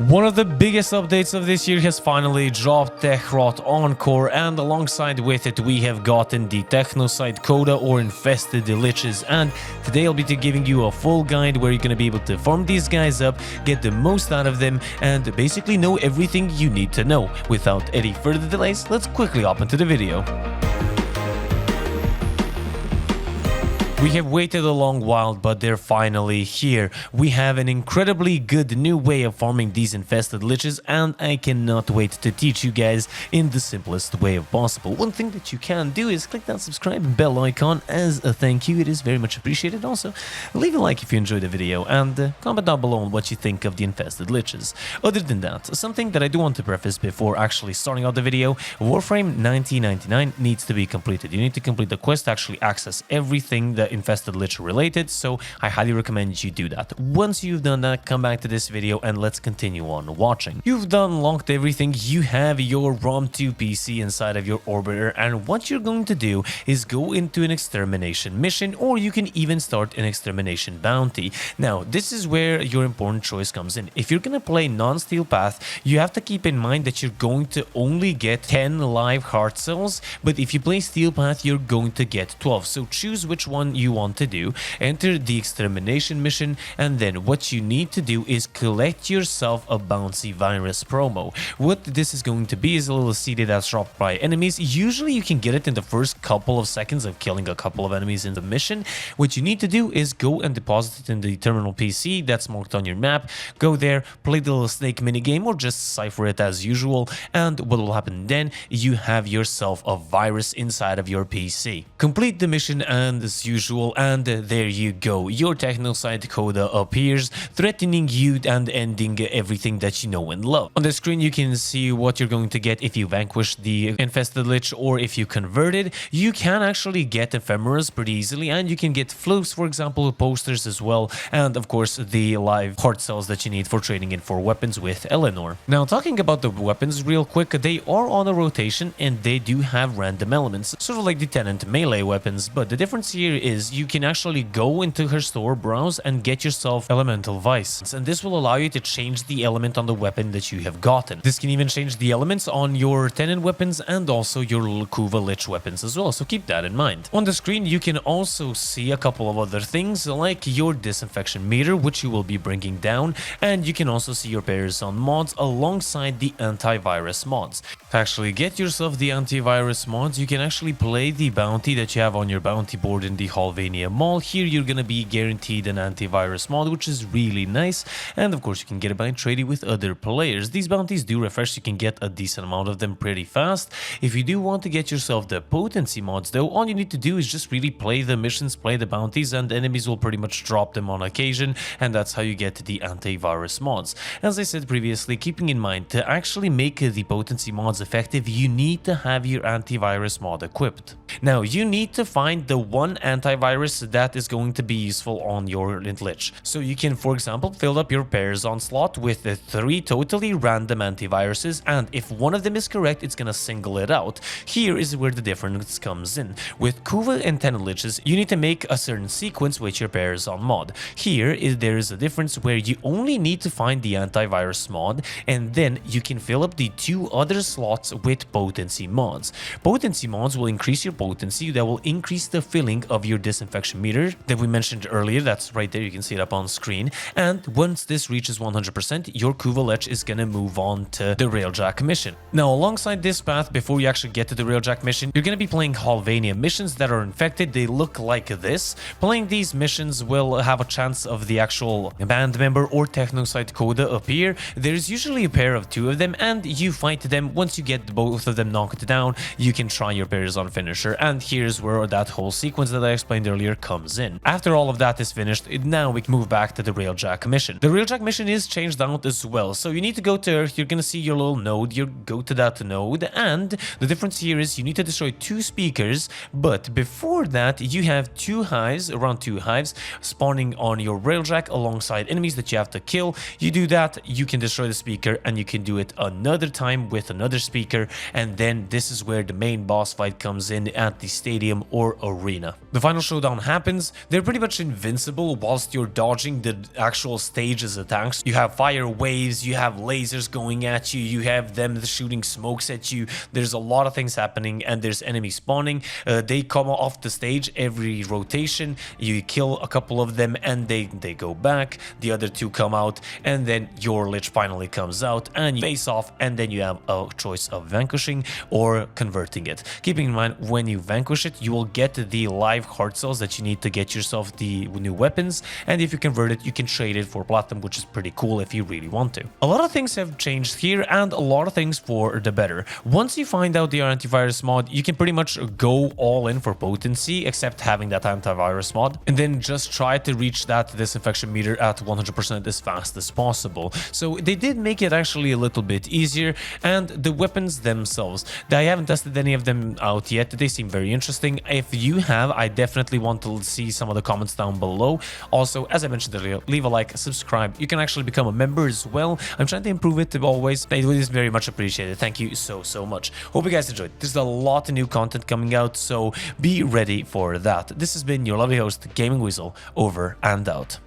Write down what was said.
One of the biggest updates of this year has finally dropped, Techrot Encore, and alongside with it we have gotten the Technocyte Coda or infested liches, and today I'll be giving you a full guide where you're going to be able to farm these guys up, get the most out of them, and basically know everything you need to know. Without any further delays, let's quickly hop into the video. We have waited a long while, but they're finally here. We have an incredibly good new way of farming these infested liches, and I cannot wait to teach you guys in the simplest way possible. One thing that you can do is click that subscribe and bell icon as a thank you. It is very much appreciated. Also, leave a like if you enjoyed the video, and comment down below on what you think of the infested liches. Other than that, something that I do want to preface before actually starting out the video, Warframe 1999 needs to be completed. You need to complete the quest to actually access everything that infested lich related, so I highly recommend you do that. Once you've done that, come back to this video and let's continue on watching. You've unlocked everything, you have your ROM2 PC inside of your orbiter, and what you're going to do is go into an extermination mission, or you can even start an extermination bounty. Now, this is where your important choice comes in. If you're going to play non-steel path, you have to keep in mind that you're going to only get 10 live heart cells, but if you play steel path, you're going to get 12. So choose which one you want to do, enter the extermination mission, and then what you need to do is collect yourself a bouncy virus promo. What this is going to be is a little CD that's dropped by enemies. Usually you can get it in the first couple of seconds of killing a couple of enemies in the mission. What you need to do is go and deposit it in the terminal PC that's marked on your map. Go there, play the little snake minigame, or just cipher it as usual, and what will happen then, you have yourself a virus inside of your PC. Complete the mission, and as usual, and there you go, your Technocyte Coda appears, threatening you and ending everything that you know and love. On the screen you can see what you're going to get if you vanquish the infested lich, or if you convert it. You can actually get ephemeras pretty easily, and you can get floats, for example, posters as well, and of course the live heart cells that you need for trading in for weapons with Eleanor. Now, talking about the weapons real quick, they are on a rotation and they do have random elements, sort of like the Tenant melee weapons, but the difference here is you can actually go into her store, browse, and get yourself elemental vice, and this will allow you to change the element on the weapon that you have gotten. This can even change the elements on your Tenant weapons and also your Kuva lich weapons as well, so keep that in mind. On the screen you can also see a couple of other things like your disinfection meter, which you will be bringing down, and you can also see your Parazon mods alongside the antivirus mods. To actually get yourself the antivirus mods, you can actually play the bounty that you have on your bounty board in the Halvania Mall. Here you're gonna be guaranteed an antivirus mod, which is really nice, and of course you can get it by trading with other players. These bounties do refresh, you can get a decent amount of them pretty fast. If you do want to get yourself the potency mods though, all you need to do is just really play the missions, play the bounties, and enemies will pretty much drop them on occasion, and that's how you get the antivirus mods. As I said previously, keeping in mind, to actually make the potency mods effective, you need to have your antivirus mod equipped. Now, you need to find the one antivirus that is going to be useful on your lich. So you can, for example, fill up your Parazon slot with 3 totally random antiviruses, and if one of them is correct, it's gonna single it out. Here is where the difference comes in. With Kuva and Tenant liches, you need to make a certain sequence with your Parazon mod. Here there is a difference where you only need to find the antivirus mod, and then you can fill up the 2 other slots with potency mods. Potency mods will increase your potency, that will increase the filling of your disinfection meter that we mentioned earlier. That's right there, you can see it up on screen, and once this reaches 100%, your Kuva lich is gonna move on to the Railjack mission. Now, alongside this path, before you actually get to the Railjack mission, you're gonna be playing Halvania missions that are infected. They look like this. Playing these missions will have a chance of the actual band member or Technocyte Coda appear. There's usually a pair of 2 of them, and you fight them. Once you get both of them knocked down, you can try your Parazon finisher, and here's where that whole sequence that I explained earlier comes in. After all of that is finished, now we can move back to the Railjack mission. The Railjack mission is changed out as well, so you need to go to Earth. You're gonna see your little node, you go to that node, and the difference here is you need to destroy 2 speakers, but before that you have 2 hives, around 2 hives, spawning on your Railjack alongside enemies that you have to kill. You do that, you can destroy the speaker, and you can do it another time with another speaker, and then this is where the main boss fight comes in at the stadium or arena. The final final showdown happens, they're pretty much invincible whilst you're dodging the actual stage's attacks. You have fire waves, you have lasers going at you, you have them shooting smokes at you. There's a lot of things happening, and there's enemies spawning. They come off the stage every rotation. You kill a couple of them and they go back. The other two come out, and then your lich finally comes out and you face off, and then you have a choice of vanquishing or converting it. Keeping in mind, when you vanquish it, you will get the live heart cells that you need to get yourself the new weapons, and if you convert it, you can trade it for platinum, which is pretty cool if you really want to. A lot of things have changed here, and a lot of things for the better. Once you find out the antivirus mod, you can pretty much go all in for potency, except having that antivirus mod, and then just try to reach that disinfection meter at 100% as fast as possible. So they did make it actually a little bit easier, and the weapons themselves, I haven't tested any of them out yet. They seem very interesting. If you have, I definitely want to see some of the comments down below. Also, as I mentioned earlier, leave a like, subscribe. You can actually become a member as well. I'm trying to improve it always. It is very much appreciated. Thank you so much. Hope you guys enjoyed. There's a lot of new content coming out, so be ready for that. This has been your lovely host, Gaming Weasel, over and out.